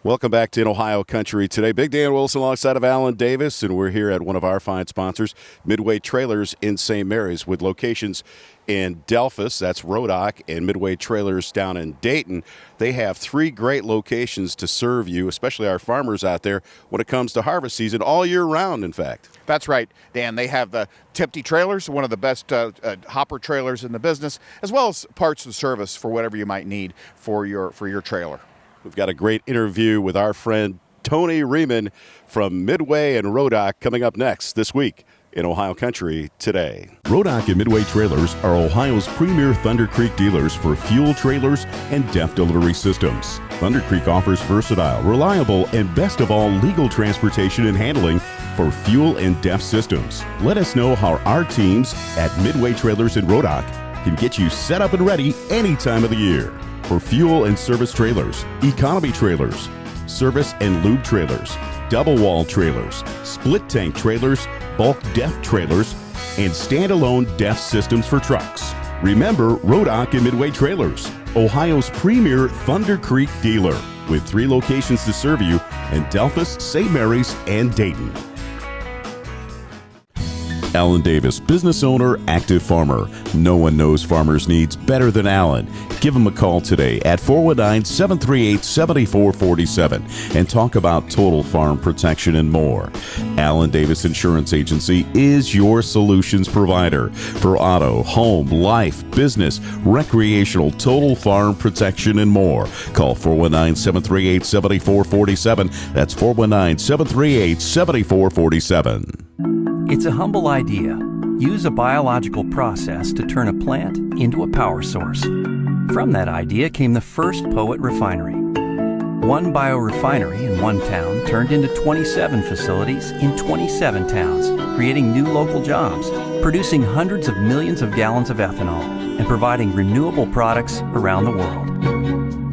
Welcome back to In Ohio Country today. Big Dan Wilson alongside of Alan Davis, and we're here at one of our fine sponsors, Midway Trailers in St. Mary's, with locations in Delphus, that's RODOC, and Midway Trailers down in Dayton. They have three great locations to serve you, especially our farmers out there, when it comes to harvest season, all year round, in fact. That's right, Dan. They have the Tipty trailers, one of the best hopper trailers in the business, as well as parts and service for whatever you might need for your trailer. We've got a great interview with our friend Tony Rieman from Midway and RODOC coming up next this week in Ohio Country today. RODOC and Midway Trailers are Ohio's premier Thunder Creek dealers for fuel trailers and DEF delivery systems. Thunder Creek offers versatile, reliable, and best of all, legal transportation and handling for fuel and DEF systems. Let us know how our teams at Midway Trailers and RODOC can get you set up and ready any time of the year. For fuel and service trailers, economy trailers, service and lube trailers, double wall trailers, split tank trailers, bulk DEF trailers, and standalone DEF systems for trucks. Remember RODOC and Midway Trailers, Ohio's premier Thunder Creek dealer, with 3 locations to serve you in Delphus, St. Mary's, and Dayton. Alan Davis, business owner, active farmer. No one knows farmers' needs better than Alan. Give him a call today at 419-738-7447 and talk about total farm protection and more. Alan Davis Insurance Agency is your solutions provider for auto, home, life, business, recreational, total farm protection and more. Call 419-738-7447. That's 419-738-7447. It's a humble idea. Use a biological process to turn a plant into a power source. From that idea came the first Poet refinery. One biorefinery in one town turned into 27 facilities in 27 towns, creating new local jobs, producing hundreds of millions of gallons of ethanol, and providing renewable products around the world.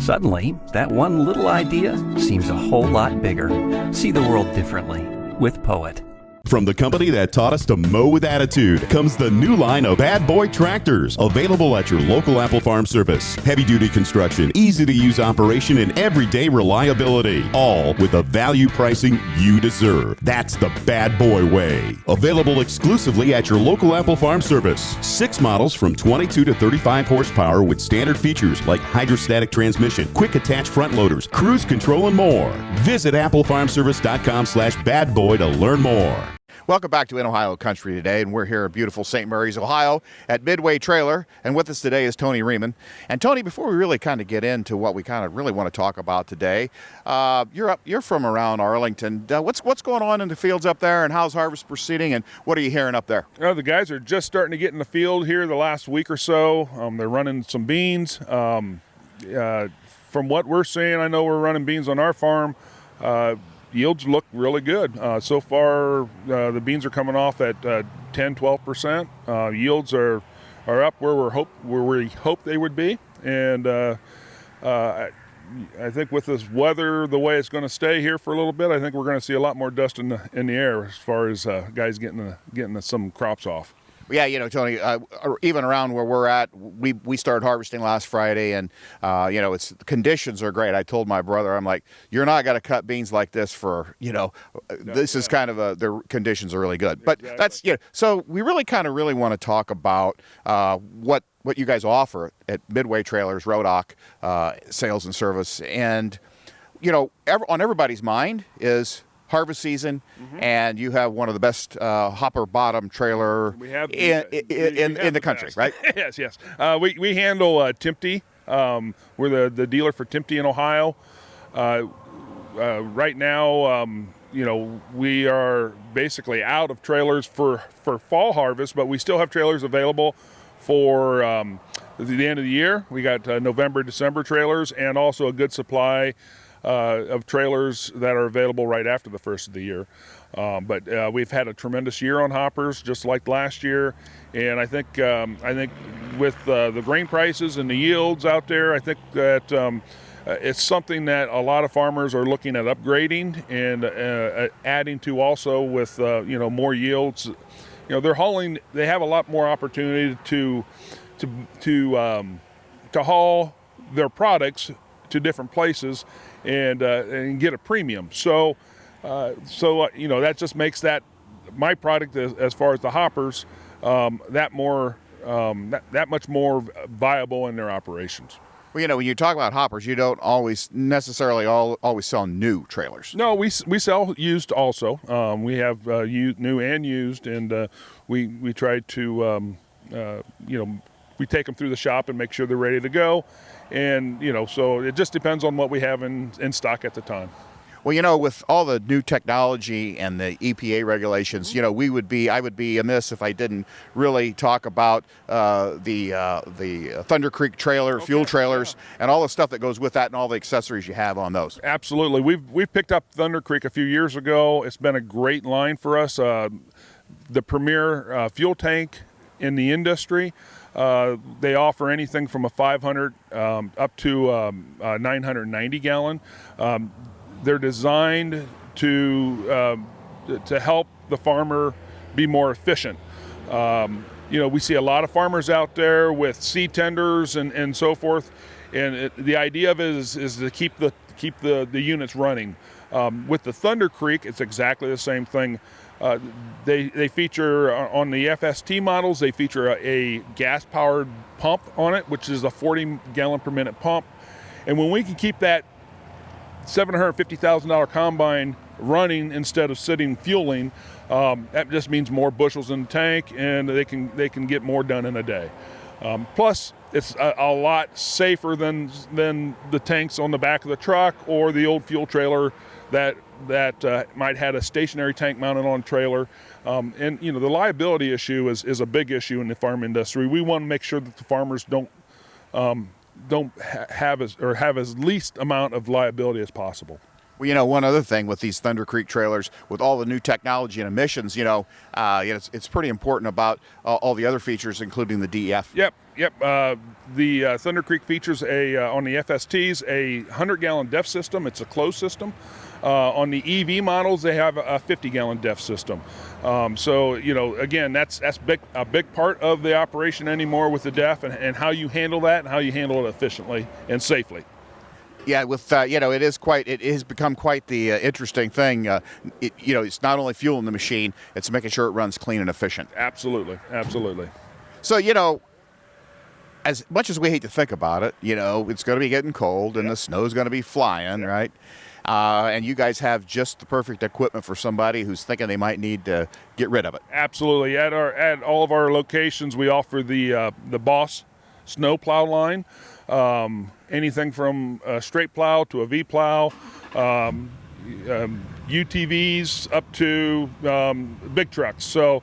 Suddenly, that one little idea seems a whole lot bigger. See the world differently with Poet. From the company that taught us to mow with attitude comes the new line of Bad Boy tractors, available at your local Apple Farm service. Heavy-duty construction, easy-to-use operation, and everyday reliability, all with the value pricing you deserve. That's the Bad Boy way. Available exclusively at your local Apple Farm service. 6 models from 22 to 35 horsepower with standard features like hydrostatic transmission, quick attach front loaders, cruise control, and more. Visit applefarmservice.com/badboy to learn more. Welcome back to In Ohio Country today, and we're here at beautiful St. Mary's, Ohio at Midway Trailer, and with us today is Tony Rieman. And Tony, before we really kind of get into what we kind of really want to talk about today, you're from around Arlington. What's going on in the fields up there, and how's harvest proceeding, and what are you hearing up there? The guys are just starting to get in the field here the last week or so. They're running some beans. From what we're seeing, I know we're running beans on our farm. Yields look really good. So far, the beans are coming off at 10-12%. Yields are up where we hope they would be, and I think with this weather the way it's going to stay here for a little bit, I think we're going to see a lot more dust in the air as far as guys getting some crops off. Yeah, you know, Tony, even around where we're at, we started harvesting last Friday, and it's conditions are great. I told my brother, I'm like, you're not going to cut beans like this for, this is kind of the conditions are really good. But exactly. that's, so we really want to talk about what you guys offer at Midway Trailers, RODOC, sales and service, and on everybody's mind is harvest season, and you have one of the best hopper bottom trailer in the country, right? Yes. We handle Tipty. We're the dealer for Tipty in Ohio. Right now, we are basically out of trailers for fall harvest, but we still have trailers available for the end of the year. We got November, December trailers, and also a good supply of trailers that are available right after the first of the year. But we've had a tremendous year on hoppers, just like last year. And I think with the grain prices and the yields out there, I think that it's something that a lot of farmers are looking at upgrading and adding to also with more yields. They have a lot more opportunity to haul their products to different places, and get a premium. So that just makes that my product as far as the hoppers that much more viable in their operations. Well, when you talk about hoppers, you don't always necessarily always sell new trailers. No, we sell used also. We have new and used, and we try to we take them through the shop and make sure they're ready to go, and so it just depends on what we have in stock at the time. Well, with all the new technology and the EPA regulations, I would be amiss if I didn't really talk about the Thunder Creek trailer, fuel trailers, and all the stuff that goes with that, and all the accessories you have on those. Absolutely, we've picked up Thunder Creek a few years ago. It's been a great line for us. The premier fuel tank in the industry. They offer anything from a 500 up to a 990 gallon. They're designed to help the farmer be more efficient. We see a lot of farmers out there with seed tenders and so forth, and the idea of it is to keep the units running. With the Thunder Creek, it's exactly the same thing. They feature on the FST models. They feature a gas-powered pump on it, which is a 40 gallon per minute pump, and when we can keep that $750,000 combine running instead of sitting fueling, that just means more bushels in the tank, and they can get more done in a day. Plus, it's a lot safer than the tanks on the back of the truck or the old fuel trailer that might have a stationary tank mounted on a trailer. And the liability issue is a big issue in the farm industry. We want to make sure that the farmers don't have as least amount of liability as possible. Well, one other thing with these Thunder Creek trailers, with all the new technology and emissions, it's pretty important about all the other features, including the DEF. Yep. The Thunder Creek features on the FSTs a 100-gallon DEF system. It's a closed system. On the EV models, they have a 50-gallon DEF system. Again, that's a big part of the operation anymore with the DEF, and how you handle that and how you handle it efficiently and safely. Yeah, with it has become quite the interesting thing. It's not only fueling the machine; it's making sure it runs clean and efficient. Absolutely. So as much as we hate to think about it, it's going to be getting cold and the snow's going to be flying, right? And you guys have just the perfect equipment for somebody who's thinking they might need to get rid of it. Absolutely. At all of our locations, we offer the Boss snow plow line. Anything from a straight plow to a V plow, UTVs up to big trucks. So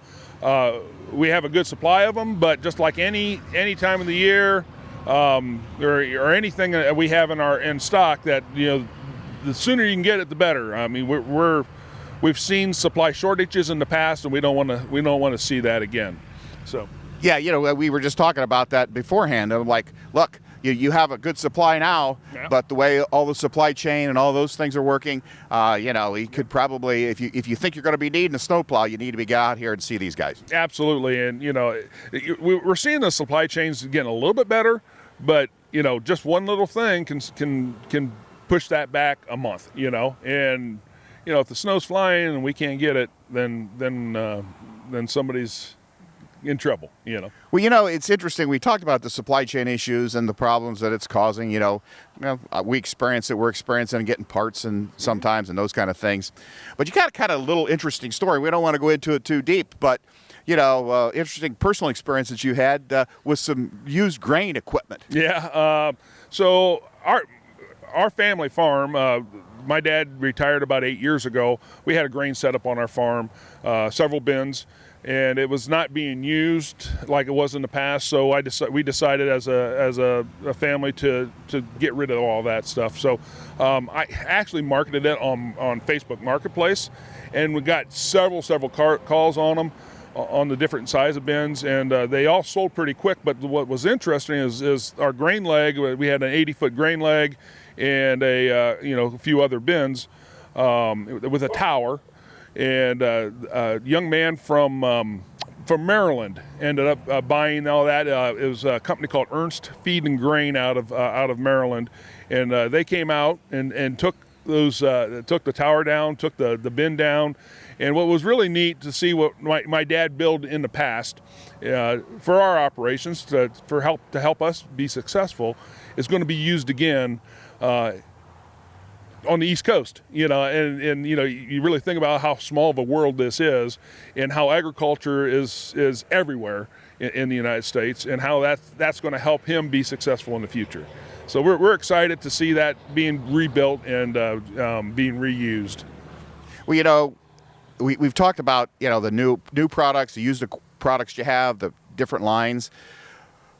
we have a good supply of them, but just like any time of the year or anything that we have in stock, that the sooner you can get it, the better. I mean, we've seen supply shortages in the past, and we don't want to see that again. So yeah, we were just talking about that beforehand. I'm like, look, you have a good supply now, but the way all the supply chain and all those things are working, you could probably, if you think you're going to be needing a snowplow, you need to get out here and see these guys. Absolutely, and we're seeing the supply chains getting a little bit better, but just one little thing can push that back a month. And if the snow's flying and we can't get it, then somebody's in trouble. Well, it's interesting. We talked about the supply chain issues and the problems that it's causing. We experience it. We're experiencing getting parts and sometimes and those kind of things. But you got kind of a little interesting story. We don't want to go into it too deep, but interesting personal experience that you had with some used grain equipment. Yeah. So our family farm. My dad retired about 8 years ago. We had a grain setup on our farm, several bins, and it was not being used like it was in the past. So we decided as a family to get rid of all that stuff. So I actually marketed it on Facebook Marketplace, and we got several calls on them on the different size of bins, and they all sold pretty quick. But what was interesting is our grain leg. We had an 80-foot grain leg and a few other bins with a tower. And a young man from from Maryland. Ended up buying all that. It was a company called Ernst Feed and Grain out of Maryland, and they came out and took those took the tower down, took the bin down. And what was really neat to see what my dad built in the past for our operations to help us be successful is going to be used again on the East Coast. And you really think about how small of a world this is, and how agriculture is everywhere in the United States, and how that's going to help him be successful in the future. So we're excited to see that being rebuilt and being reused. Well, we've talked about the new products, the used products you have, the different lines.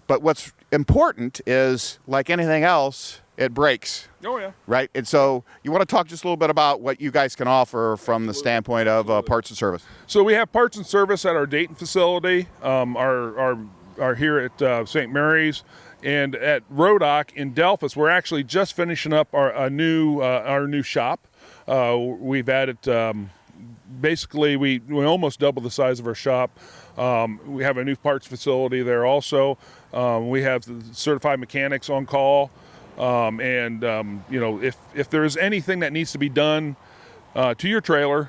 But what's important is, like anything else, it breaks. Oh yeah. Right. And so you want to talk just a little bit about what you guys can offer from the standpoint of parts and service. So we have parts and service at our Dayton facility, our here at St. Mary's, and at RODOC in Delphus. We're actually just finishing up our new shop. We've added. Basically, we almost doubled the size of our shop. We have a new parts facility there also. We have the certified mechanics on call. If there's anything that needs to be done to your trailer,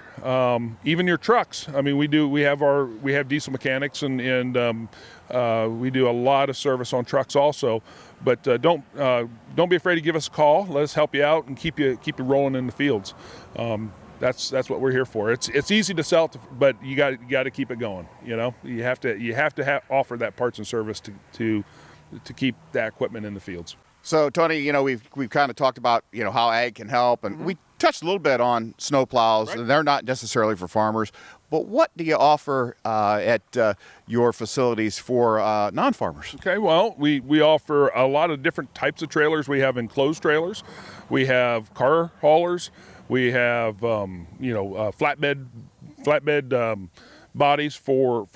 even your trucks. I mean, we have diesel mechanics and we do a lot of service on trucks also. But don't be afraid to give us a call. Let us help you out and keep you rolling in the fields. That's what we're here for. It's easy to sell, but you got to keep it going. You have to offer that parts and service to keep that equipment in the fields. So Tony, we've kind of talked about how ag can help, and we touched a little bit on snow plows. Right. And they're not necessarily for farmers, but what do you offer at your facilities for non-farmers? Okay, well, we offer a lot of different types of trailers. We have enclosed trailers, we have car haulers. We have flatbed bodies for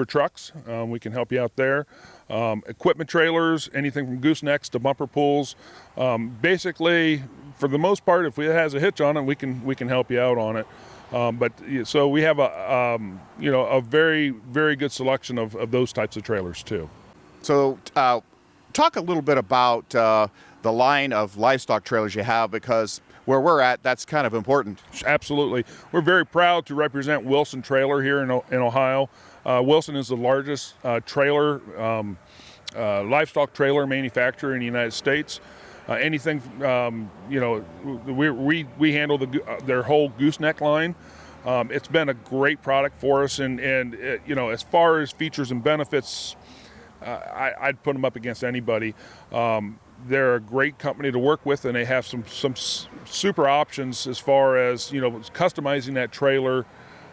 trucks. We can help you out there. Equipment trailers, anything from goosenecks to bumper pulls. Basically, for the most part, if it has a hitch on it, we can help you out on it. So we have a very, very good selection of those types of trailers too. So talk a little bit about the line of livestock trailers you have, because where we're at, that's kind of important. Absolutely. We're very proud to represent Wilson Trailer here in Ohio. Wilson is the largest livestock trailer manufacturer in the United States. Anything, we handle their whole gooseneck line. It's been a great product for us, and as far as features and benefits, I'd put them up against anybody. They're a great company to work with, and they have some super options as far as customizing that trailer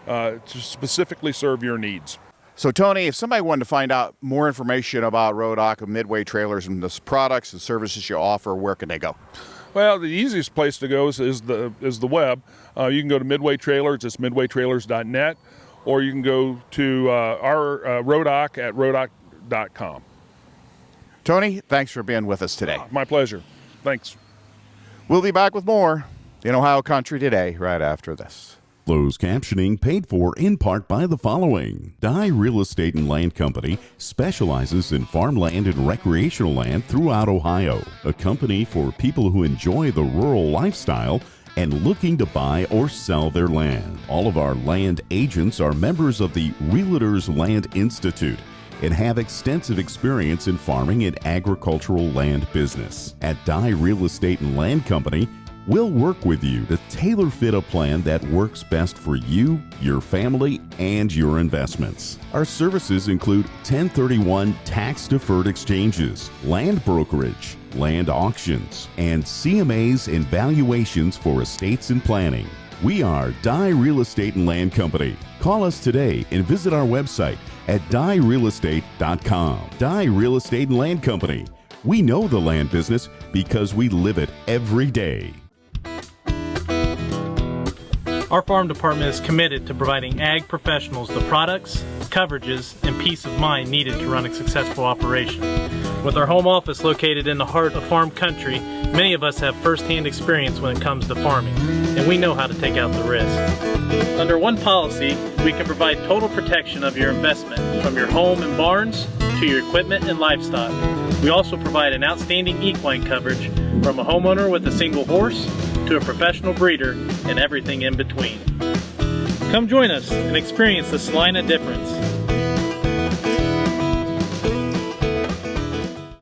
to specifically serve your needs. So Tony, if somebody wanted to find out more information about RODOC Midway Trailers and the products and services you offer, where can they go? Well, the easiest place to go is the web. You can go to Midway Trailers. It's midwaytrailers.net, or you can go to our RODOC at rodoc.com. Tony, thanks for being with us today. My pleasure. Thanks. We'll be back with more in Ohio Country Today right after this. Closed captioning paid for in part by the following. Dye Real Estate and Land Company specializes in farmland and recreational land throughout Ohio. A company for people who enjoy the rural lifestyle and looking to buy or sell their land. All of our land agents are members of the Realtors Land Institute and have extensive experience in farming and agricultural land business. At Dye Real Estate and Land Company, we'll work with you to tailor-fit a plan that works best for you, your family, and your investments. Our services include 1031 tax-deferred exchanges, land brokerage, land auctions, and CMAs and valuations for estates and planning. We are Dye Real Estate and Land Company. Call us today and visit our website at dyerealestate.com. Dye Real Estate and Land Company. We know the land business because we live it every day. Our farm department is committed to providing ag professionals the products, coverages, and peace of mind needed to run a successful operation. With our home office located in the heart of farm country, many of us have first-hand experience when it comes to farming, and we know how to take out the risk. Under one policy, we can provide total protection of your investment, from your home and barns to your equipment and livestock. We also provide an outstanding equine coverage, from a homeowner with a single horse to a professional breeder and everything in between. Come join us and experience the Salina difference.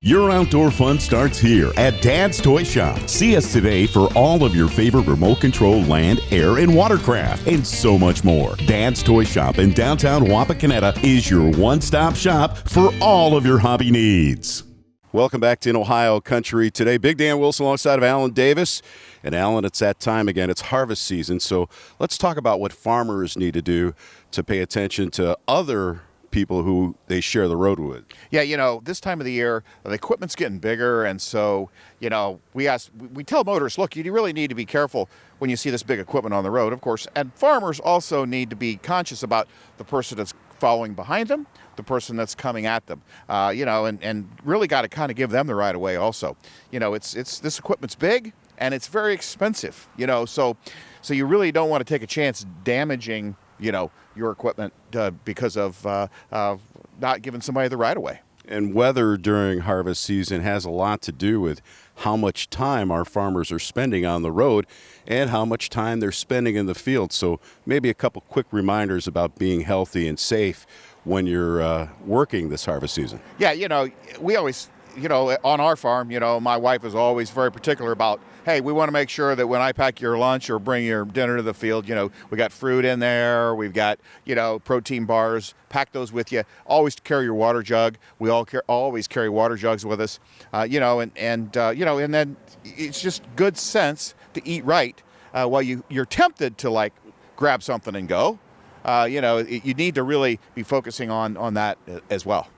Your outdoor fun starts here at Dad's Toy Shop. See us today for all of your favorite remote control land, air, and watercraft, and so much more. Dad's Toy Shop in downtown Wapakoneta is your one-stop shop for all of your hobby needs. Welcome back to In Ohio Country today. Big Dan Wilson alongside of Alan Davis. And Alan, it's that time again. It's harvest season. So let's talk about what farmers need to do to pay attention to other people who they share the road with. Yeah, this time of the year, the equipment's getting bigger, and so, we tell motorists, look, you really need to be careful when you see this big equipment on the road, of course, and farmers also need to be conscious about the person that's following behind them, the person that's coming at them, and really got to kind of give them the right of way also. It's this equipment's big, and it's very expensive, so you really don't want to take a chance damaging, your equipment because of not giving somebody the right of way. And weather during harvest season has a lot to do with how much time our farmers are spending on the road and how much time they're spending in the field. So maybe a couple quick reminders about being healthy and safe when you're working this harvest season. Yeah, we always, on our farm, my wife is always very particular about, hey, we want to make sure that when I pack your lunch or bring your dinner to the field, we got fruit in there, we've got, protein bars, pack those with you. Always carry your water jug. We always carry water jugs with us, and then it's just good sense to eat right while you're tempted to grab something and go. You need to really be focusing on that as well.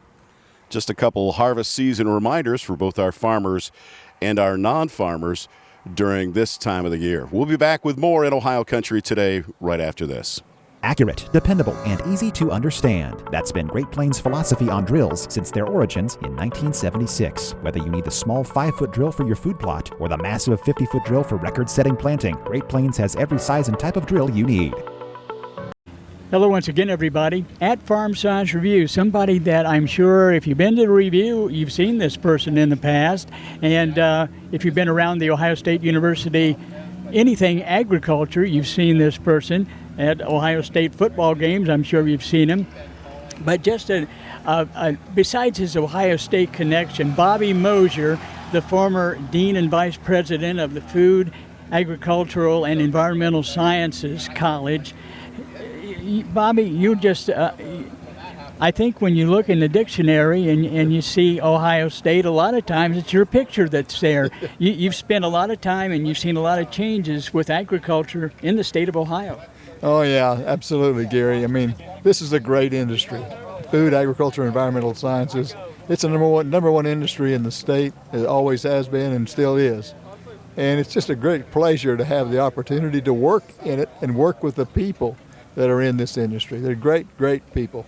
Just a couple harvest season reminders for both our farmers and our non-farmers during this time of the year. We'll be back with more in Ohio Country today right after this. Accurate, dependable, and easy to understand. That's been Great Plains' philosophy on drills since their origins in 1976. Whether you need the small 5-foot drill for your food plot or the massive 50-foot drill for record-setting planting, Great Plains has every size and type of drill you need. Hello once again, everybody. At Farm Science Review, somebody that I'm sure if you've been to the review, you've seen this person in the past. And if you've been around the Ohio State University, anything agriculture, you've seen this person. At Ohio State football games, I'm sure you've seen him. But just besides his Ohio State connection, Bobby Moser, the former Dean and Vice President of the Food, Agricultural, and Environmental Sciences College. Bobby, you just, I think when you look in the dictionary and you see Ohio State, a lot of times it's your picture that's there. You've spent a lot of time and you've seen a lot of changes with agriculture in the state of Ohio. Oh, yeah, absolutely, Gary. I mean, this is a great industry. Food, agriculture, environmental sciences. It's a number one industry in the state. It always has been and still is. And it's just a great pleasure to have the opportunity to work in it and work with the people that are in this industry. They're great, great people.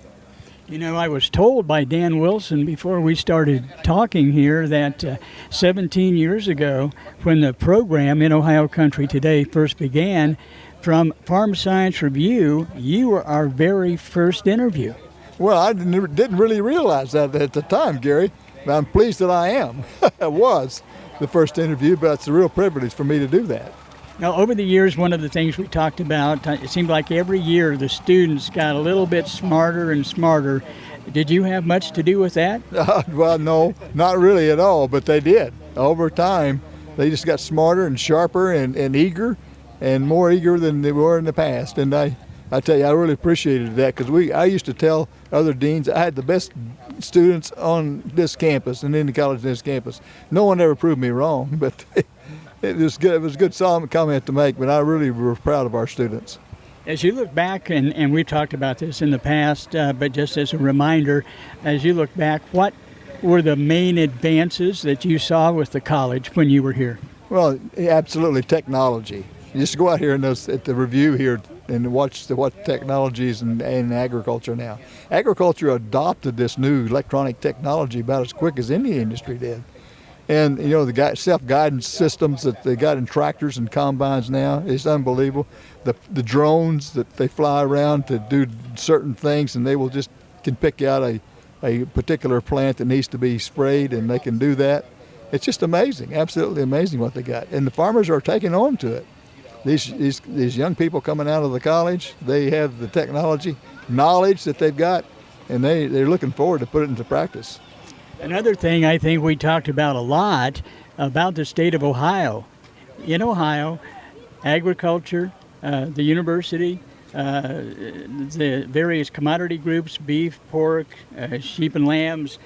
I was told by Dan Wilson before we started talking here that 17 years ago, when the program in Ohio Country Today first began, from Farm Science Review, you were our very first interview. Well, I didn't really realize that at the time, Gary. But I'm pleased that I am. I was the first interview, but it's a real privilege for me to do that. Now, over the years, one of the things we talked about, it seemed like every year the students got a little bit smarter and smarter. Did you have much to do with that? Well, no, not really at all, but they did. Over time, they just got smarter and sharper and eager, and more eager than they were in the past. And I tell you, I really appreciated that because I used to tell other deans I had the best students on this campus and in the college on this campus. No one ever proved me wrong, but it was good. It was a good solid comment to make, but I really was proud of our students. As you look back, and we've talked about this in the past, but just as a reminder, as you look back, what were the main advances that you saw with the college when you were here? Well, absolutely technology. You just go out here and at the review here and watch what technologies in agriculture now. Agriculture adopted this new electronic technology about as quick as any industry did. And you know, the self-guidance systems that they got in tractors and combines now is unbelievable. The drones that they fly around to do certain things, and they will just can pick out a particular plant that needs to be sprayed, and they can do that. It's just amazing, absolutely amazing what they got. And the farmers are taking on to it. These young people coming out of the college, they have the technology, knowledge that they've got, and they're looking forward to put it into practice. Another thing I think we talked about a lot about the state of Ohio. In Ohio, agriculture, the university, the various commodity groups, beef, pork, sheep and lambs,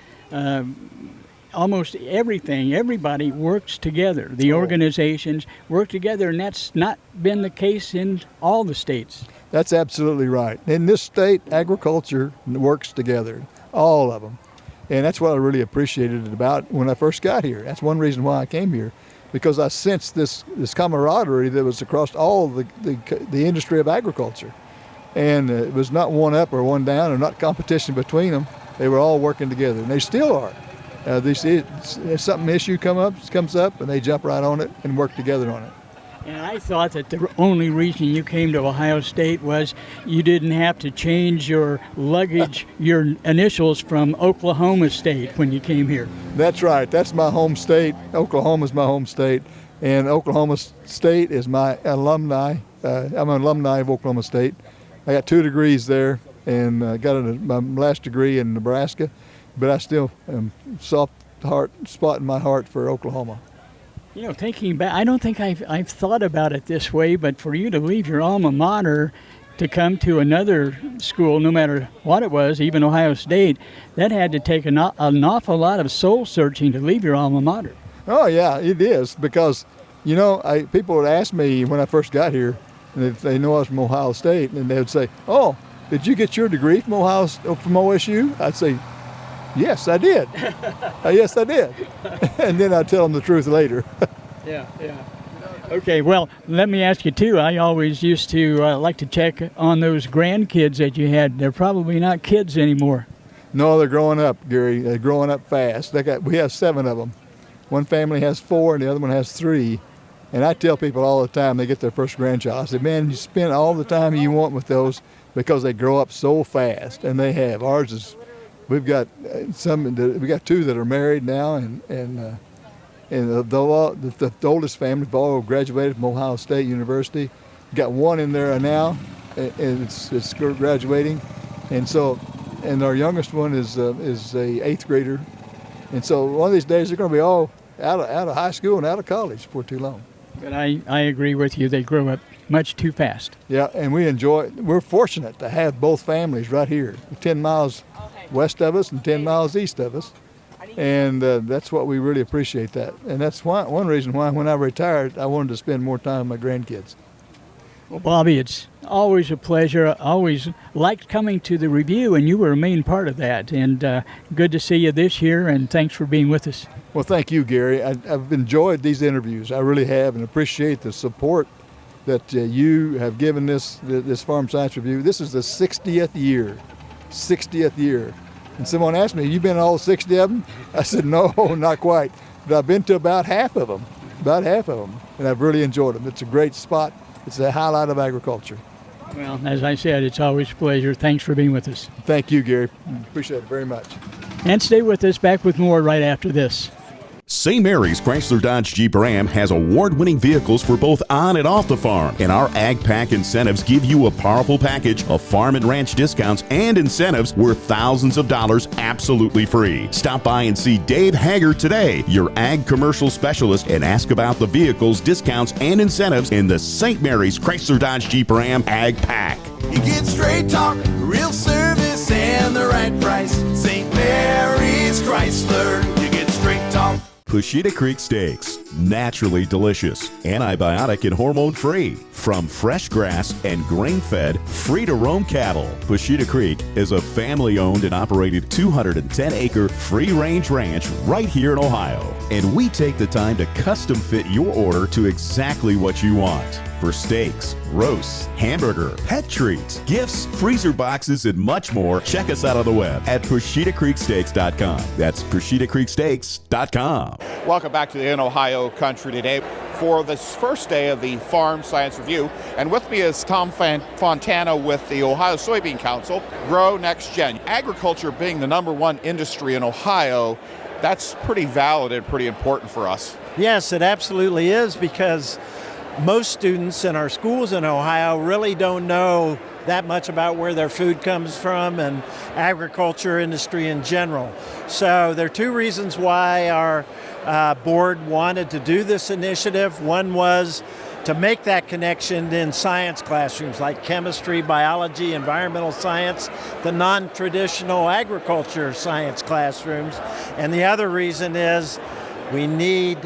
almost everything, everybody works together. The organizations work together, and that's not been the case in all the states. That's absolutely right. In this state, agriculture works together, all of them. And that's what I really appreciated about when I first got here. That's one reason why I came here, because I sensed this camaraderie that was across all the industry of agriculture. And it was not one up or one down, or not competition between them. They were all working together, and they still are. Something issue comes up, and they jump right on it and work together on it. And I thought that the only reason you came to Ohio State was you didn't have to change your luggage, your initials from Oklahoma State when you came here. That's right. That's my home state. Oklahoma's my home state. And Oklahoma State is my alumni. I'm an alumni of Oklahoma State. I got 2 degrees there, and got my last degree in Nebraska. But I still am soft spot in my heart for Oklahoma. You know, thinking back, I don't think I've thought about it this way, but for you to leave your alma mater to come to another school, no matter what it was, even Ohio State, that had to take an awful lot of soul searching to leave your alma mater. Oh yeah, it is, because you know, people would ask me when I first got here, and if they know I was from Ohio State, and they would say, "Oh, did you get your degree from OSU?" I'd say, "Yes, I did." Yes, I did. And then I'd tell them the truth later. Yeah. Okay, well, let me ask you, too. I always used to like to check on those grandkids that you had. They're probably not kids anymore. No, they're growing up, Gary. They're growing up fast. We have 7 of them. One family has 4, and the other one has 3. And I tell people all the time they get their first grandchild, I say, man, you spend all the time you want with those because they grow up so fast, and they have. Ours is... We've got we got 2 that are married now, and the oldest family have all graduated from Ohio State University. We've got 1 in there now, and it's graduating, and our youngest one is a 8th grader, and so one of these days they're going to be all out of high school and out of college before too long. But I agree with you. They grow up much too fast. Yeah, and we're fortunate to have both families right here, 10 miles west of us and 10 miles east of us, and that's what we really appreciate that. And that's one reason why when I retired I wanted to spend more time with my grandkids. Well, Bobby, it's always a pleasure. I always liked coming to the review, and you were a main part of that, and good to see you this year, and thanks for being with us. Well, thank you, Gary. I've enjoyed these interviews. I really have, and appreciate the support that you have given this Farm Science Review. This is the 60th year. 60th year. And someone asked me, you been to all 60 of them? I said, no, not quite. But I've been to about half of them, and I've really enjoyed them. It's a great spot. It's a highlight of agriculture. Well, as I said, it's always a pleasure. Thanks for being with us. Thank you, Gary. Appreciate it very much. And stay with us. Back with more right after this. St. Mary's Chrysler Dodge Jeep Ram has award-winning vehicles for both on and off the farm, and our Ag Pack incentives give you a powerful package of farm and ranch discounts and incentives worth thousands of dollars absolutely free. Stop by and see Dave Haggard today, your Ag commercial specialist, and ask about the vehicles, discounts, and incentives in the St. Mary's Chrysler Dodge Jeep Ram Ag Pack. You get straight talk, real service, and the right price. St. Mary's Chrysler. You get straight talk, Pushita Creek Steaks, naturally delicious, antibiotic and hormone-free, from fresh grass and grain-fed, free-to-roam cattle. Pushita Creek is a family-owned and operated 210-acre free-range ranch right here in Ohio. And we take the time to custom fit your order to exactly what you want. For steaks, roasts, hamburger, pet treats, gifts, freezer boxes, and much more, check us out on the web at PushitaCreekSteaks.com. That's PushitaCreekSteaks.com. Welcome back to the In Ohio Country today for this first day of the Farm Science Review. And with me is Tom Fontana with the Ohio Soybean Council, Grow NextGen. Agriculture being the #1 industry in Ohio, that's pretty valid and pretty important for us. Yes, it absolutely is, because most students in our schools in Ohio really don't know that much about where their food comes from and agriculture industry in general. So there are two reasons why our board wanted to do this initiative. One was to make that connection in science classrooms like chemistry, biology, environmental science, the non-traditional agriculture science classrooms. And the other reason is we need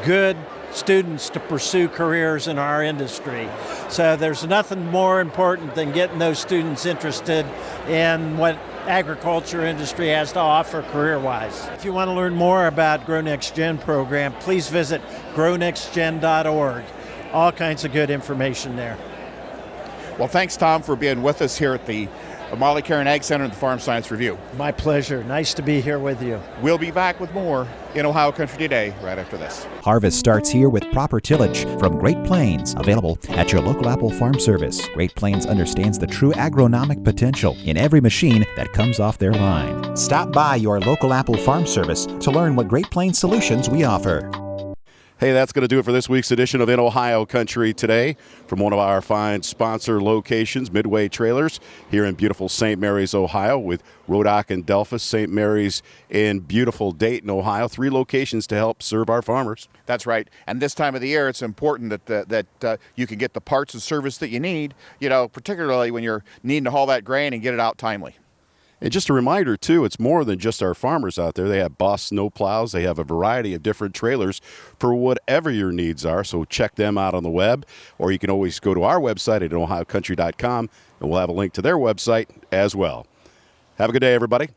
good students to pursue careers in our industry. So there's nothing more important than getting those students interested in what agriculture industry has to offer career-wise. If you want to learn more about Grow NextGen program, please visit grownextgen.org. All kinds of good information there. Well, thanks, Tom, for being with us here at the Molly Caron Ag Center and the Farm Science Review. My pleasure. Nice to be here with you. We'll be back with more in Ohio Country today right after this. Harvest starts here with proper tillage from Great Plains, available at your local Apple Farm Service. Great Plains understands the true agronomic potential in every machine that comes off their line. Stop by your local Apple Farm Service to learn what Great Plains solutions we offer. Hey, that's going to do it for this week's edition of In Ohio Country today from one of our fine sponsor locations, Midway Trailers, here in beautiful St. Mary's, Ohio, with RODOC in Delphus, St. Mary's in beautiful Dayton, Ohio. 3 locations to help serve our farmers. That's right. And this time of the year, it's important that you can get the parts and service that you need, particularly when you're needing to haul that grain and get it out timely. And just a reminder, too, it's more than just our farmers out there. They have Boss snow plows. They have a variety of different trailers for whatever your needs are. So check them out on the web, or you can always go to our website at ohiocountry.com, and we'll have a link to their website as well. Have a good day, everybody.